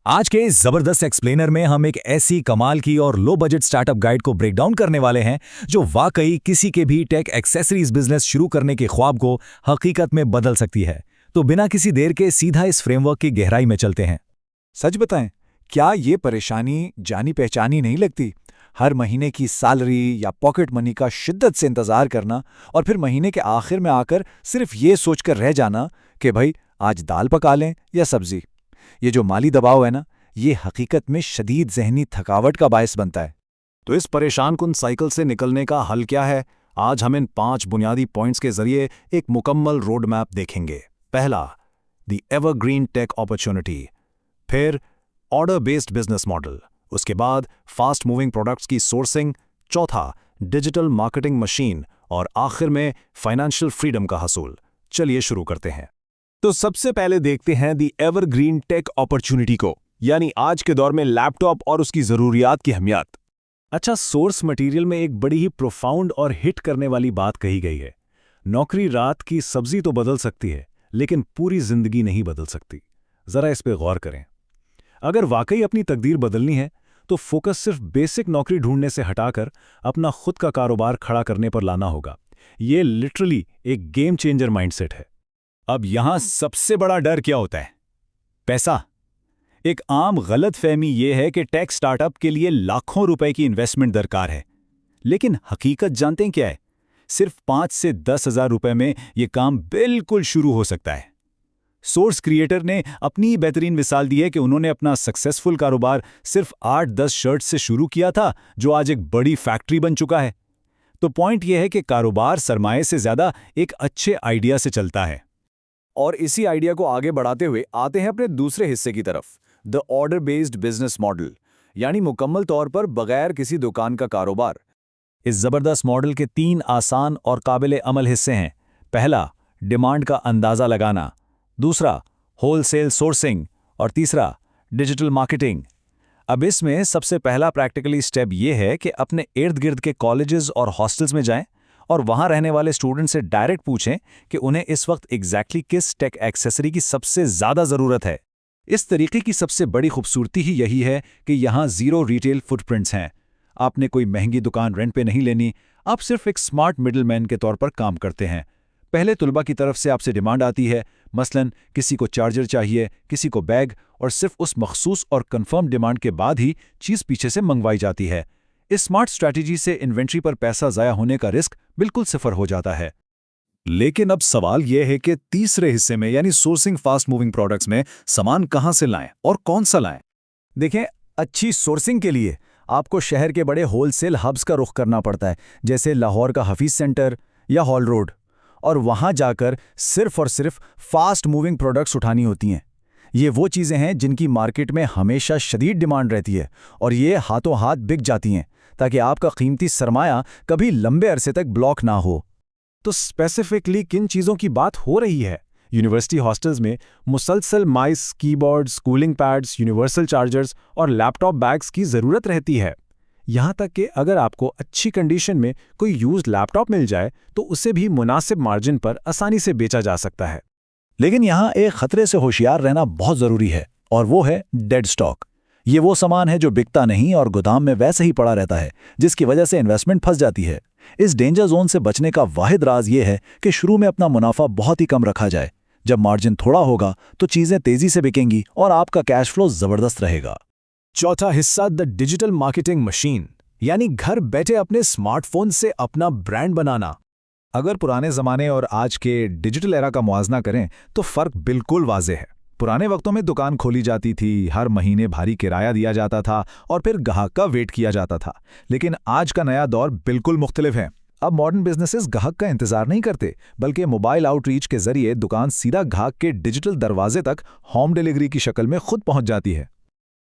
आज के इस जबरदस्त एक्सप्लेनर में हम एक ऐसी कमाल की और लो बजट स्टार्टअप गाइड को ब्रेक डाउन करने वाले हैं जो वाकई किसी के भी टेक एक्सेसरीज बिजनेस शुरू करने के ख्वाब को हकीकत में बदल सकती है। तो बिना किसी देर के सीधा इस फ्रेमवर्क की गहराई में चलते हैं। सच बताएं, क्या ये परेशानी जानी पहचानी नहीं लगती? हर महीने की सैलरी या पॉकेट मनी का शिद्दत से इंतजार करना और फिर महीने के आखिर में आकर सिर्फ ये सोचकर रह जाना कि भाई आज दाल पका लें या सब्जी। ये जो माली दबाव है ना, ये हकीकत में शदीद ज़हनी थकावट का बायस बनता है। तो इस परेशान कुन साइकिल से निकलने का हल क्या है? आज हम इन 5 बुनियादी पॉइंट्स के जरिए एक मुकम्मल रोड मैप देखेंगे। पहला, द एवरग्रीन टेक अपॉर्चुनिटी। फिर ऑर्डर बेस्ड बिजनेस मॉडल। उसके बाद फास्ट मूविंग प्रोडक्ट्स की सोर्सिंग। चौथा, डिजिटल मार्केटिंग मशीन। और आखिर में फाइनेंशियल फ्रीडम का हसूल। चलिए शुरू करते हैं। तो सबसे पहले देखते हैं दी एवरग्रीन टेक अपॉर्चुनिटी को, यानी आज के दौर में लैपटॉप और उसकी जरूरियात की अहमियत। अच्छा, सोर्स मटेरियल में एक बड़ी ही प्रोफाउंड और हिट करने वाली बात कही गई है। नौकरी रात की सब्जी तो बदल सकती है, लेकिन पूरी जिंदगी नहीं बदल सकती। जरा इस पे गौर करें। अगर वाकई अपनी तकदीर बदलनी है तो फोकस सिर्फ बेसिक नौकरी ढूंढने से हटाकर अपना खुद का कारोबार खड़ा करने पर लाना होगा। ये लिटरली एक गेम चेंजर माइंडसेट है। अब यहां सबसे बड़ा डर क्या होता है? पैसा। एक आम गलतफहमी यह है कि टेक स्टार्टअप के लिए लाखों रुपए की इन्वेस्टमेंट दरकार है, लेकिन हकीकत जानते हैं क्या है? सिर्फ 5 से 10 हजार रुपए में यह काम बिल्कुल शुरू हो सकता है। सोर्स क्रिएटर ने अपनी बेहतरीन मिसाल दी है कि उन्होंने अपना सक्सेसफुल कारोबार सिर्फ 8-10 शर्ट से शुरू किया था, जो आज एक बड़ी फैक्ट्री बन चुका है। तो पॉइंट यह है कि कारोबार सरमाए से ज्यादा एक अच्छे आइडिया से चलता है। और इसी आइडिया को आगे बढ़ाते हुए आते हैं अपने दूसरे हिस्से की तरफ, the order based business model, यानी मुकम्मल तौर पर बगैर किसी दुकान का कारोबार। इस जबरदस्त मॉडल के 3 आसान और काबिल अमल हिस्से हैं। पहला, डिमांड का अंदाजा लगाना। दूसरा, होलसेल सोर्सिंग। और तीसरा, डिजिटल मार्केटिंग। अब इसमें सबसे पहला प्रैक्टिकली स्टेप यह है कि अपने इर्द गिर्द के कॉलेजेस और हॉस्टल्स में जाएं और वहां रहने वाले स्टूडेंट से डायरेक्ट पूछें कि उन्हें इस वक्त एग्जैक्टली किस टेक एक्सेसरी की सबसे ज्यादा जरूरत है। इस तरीके की सबसे बड़ी खूबसूरती ही यही है कि यहां जीरो रिटेल फुटप्रिंट्स हैं। आपने कोई महंगी दुकान रेंट पे नहीं लेनी, आप सिर्फ एक स्मार्ट मिडलमैन के तौर पर काम करते हैं। पहले तुलबा की तरफ से आपसे डिमांड आती है, मसलन किसी को चार्जर चाहिए, किसी को बैग, और सिर्फ उस मखसूस और कंफर्म डिमांड के बाद ही चीज पीछे से मंगवाई जाती है। इस स्मार्ट स्ट्रैटेजी से इन्वेंट्री पर पैसा ज़ाया होने का रिस्क बिल्कुल सिफर हो जाता है। लेकिन अब सवाल यह है कि तीसरे हिस्से में यानी सोर्सिंग फास्ट मूविंग प्रोडक्ट्स में सामान कहां से लाएं और कौन सा लाएं? देखें, अच्छी सोर्सिंग के लिए आपको शहर के बड़े होलसेल हब्स का रुख करना पड़ता है, जैसे लाहौर का हफीज सेंटर या हॉल रोड, और वहां जाकर सिर्फ और सिर्फ फास्ट मूविंग प्रोडक्ट्स उठानी होती हैं। ये वो चीज़ें हैं जिनकी मार्केट में हमेशा शदीद डिमांड रहती है और ये हाथों हाथ बिक जाती हैं, ताकि आपका कीमती सरमाया कभी लंबे अरसे तक ब्लॉक ना हो। तो स्पेसिफिकली किन चीज़ों की बात हो रही है? यूनिवर्सिटी हॉस्टल्स में मुसलसल mice, keyboards, cooling pads, universal chargers और लैपटॉप बैग्स की ज़रूरत रहती है। यहाँ तक कि अगर आपको अच्छी कंडीशन में कोई यूज्ड लैपटॉप मिल जाए तो उसे भी मुनासिब मार्जिन पर आसानी से बेचा जा सकता है। लेकिन यहाँ एक खतरे से होशियार रहना बहुत ज़रूरी है, और वो है डेड स्टॉक। ये वो सामान है जो बिकता नहीं और गोदाम में वैसे ही पड़ा रहता है, जिसकी वजह से इन्वेस्टमेंट फंस जाती है। इस डेंजर जोन से बचने का वाहिद राज ये है कि शुरू में अपना मुनाफा बहुत ही कम रखा जाए। जब मार्जिन थोड़ा होगा तो चीज़ें तेज़ी से बिकेंगी और आपका कैश फ्लो ज़बरदस्त रहेगा। चौथा हिस्सा, द डिजिटल मार्केटिंग मशीन, यानी घर बैठे अपने स्मार्टफोन से अपना ब्रांड बनाना। अगर पुराने ज़माने और आज के डिजिटल एरा का मुआवजा करें तो फ़र्क बिल्कुल वाज़े है। पुराने वक्तों में दुकान खोली जाती थी, हर महीने भारी किराया दिया जाता था और फिर ग्राहक का वेट किया जाता था। लेकिन आज का नया दौर बिल्कुल मुख्तलिफ है। अब मॉडर्न बिजनेसेस ग्राहक का इंतजार नहीं करते, बल्कि मोबाइल आउटरीच के जरिए दुकान सीधा ग्राहक के डिजिटल दरवाजे तक होम डिलीवरी की शक्ल में खुद पहुंच जाती है।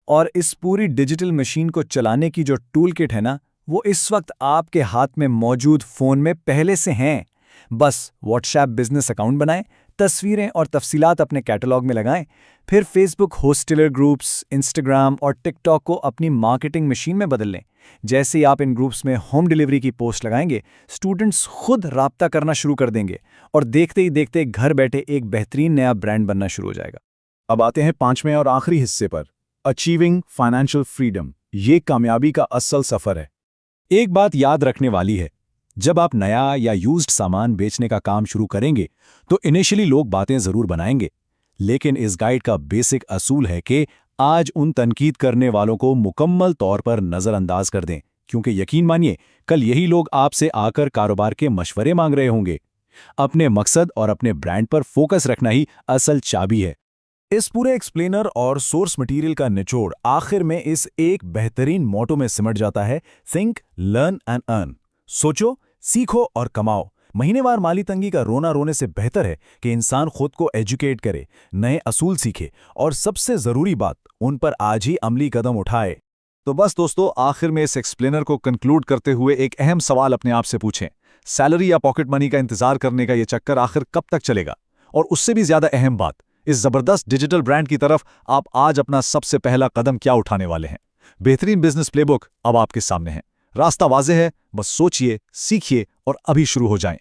और इस पूरी डिजिटल मशीन को चलाने की जो टूल किट है ना, वो इस वक्त आपके हाथ में मौजूद फ़ोन में पहले से हैं। बस व्हाट्सएप बिजनेस अकाउंट बनाएं, तस्वीरें और तफसीलात अपने कैटलॉग में लगाएं, फिर फेसबुक होस्टेलर ग्रुप्स, इंस्टाग्राम और टिकटॉक को अपनी मार्केटिंग मशीन में बदल लें। जैसे ही आप इन ग्रुप्स में होम डिलीवरी की पोस्ट लगाएंगे, स्टूडेंट्स खुद राब्ता करना शुरू कर देंगे और देखते ही देखते घर बैठे एक बेहतरीन नया ब्रांड बनना शुरू हो जाएगा। अब आते हैं 5वें और आखिरी हिस्से पर, अचीविंग फाइनेंशियल फ्रीडम, ये कामयाबी का असल सफर है। एक बात याद रखने वाली है, जब आप नया या यूज्ड सामान बेचने का काम शुरू करेंगे तो इनिशियली लोग बातें जरूर बनाएंगे, लेकिन इस गाइड का बेसिक असूल है कि आज उन तनकीद करने वालों को मुकम्मल तौर पर नजरअंदाज कर दें, क्योंकि यकीन मानिए कल यही लोग आपसे आकर कारोबार के मशवरे मांग रहे होंगे। अपने मकसद और अपने ब्रांड पर फोकस रखना ही असल चाबी है। इस पूरे एक्सप्लेनर और सोर्स मटेरियल का निचोड़ आखिर में इस एक बेहतरीन मोटो में सिमट जाता है, थिंक, लर्न एंड अर्न। सोचो, सीखो और कमाओ। महीनेवार माली तंगी का रोना रोने से बेहतर है कि इंसान खुद को एजुकेट करे, नए असूल सीखे और सबसे जरूरी बात, उन पर आज ही अमली कदम उठाए। तो बस दोस्तों, आखिर में इस एक्सप्लेनर को कंक्लूड करते हुए एक अहम सवाल अपने आप से पूछें। सैलरी या पॉकेट मनी का इंतजार करने का ये चक्कर आखिर कब तक चलेगा? और उससे भी ज्यादा अहम बात, इस जबरदस्त डिजिटल ब्रांड की तरफ आप आज अपना सबसे पहला कदम क्या उठाने वाले हैं? बेहतरीन बिजनेस प्लेबुक अब आपके सामने है। रास्ता वाज़ेह है, बस सोचिए, सीखिए और अभी शुरू हो जाएं।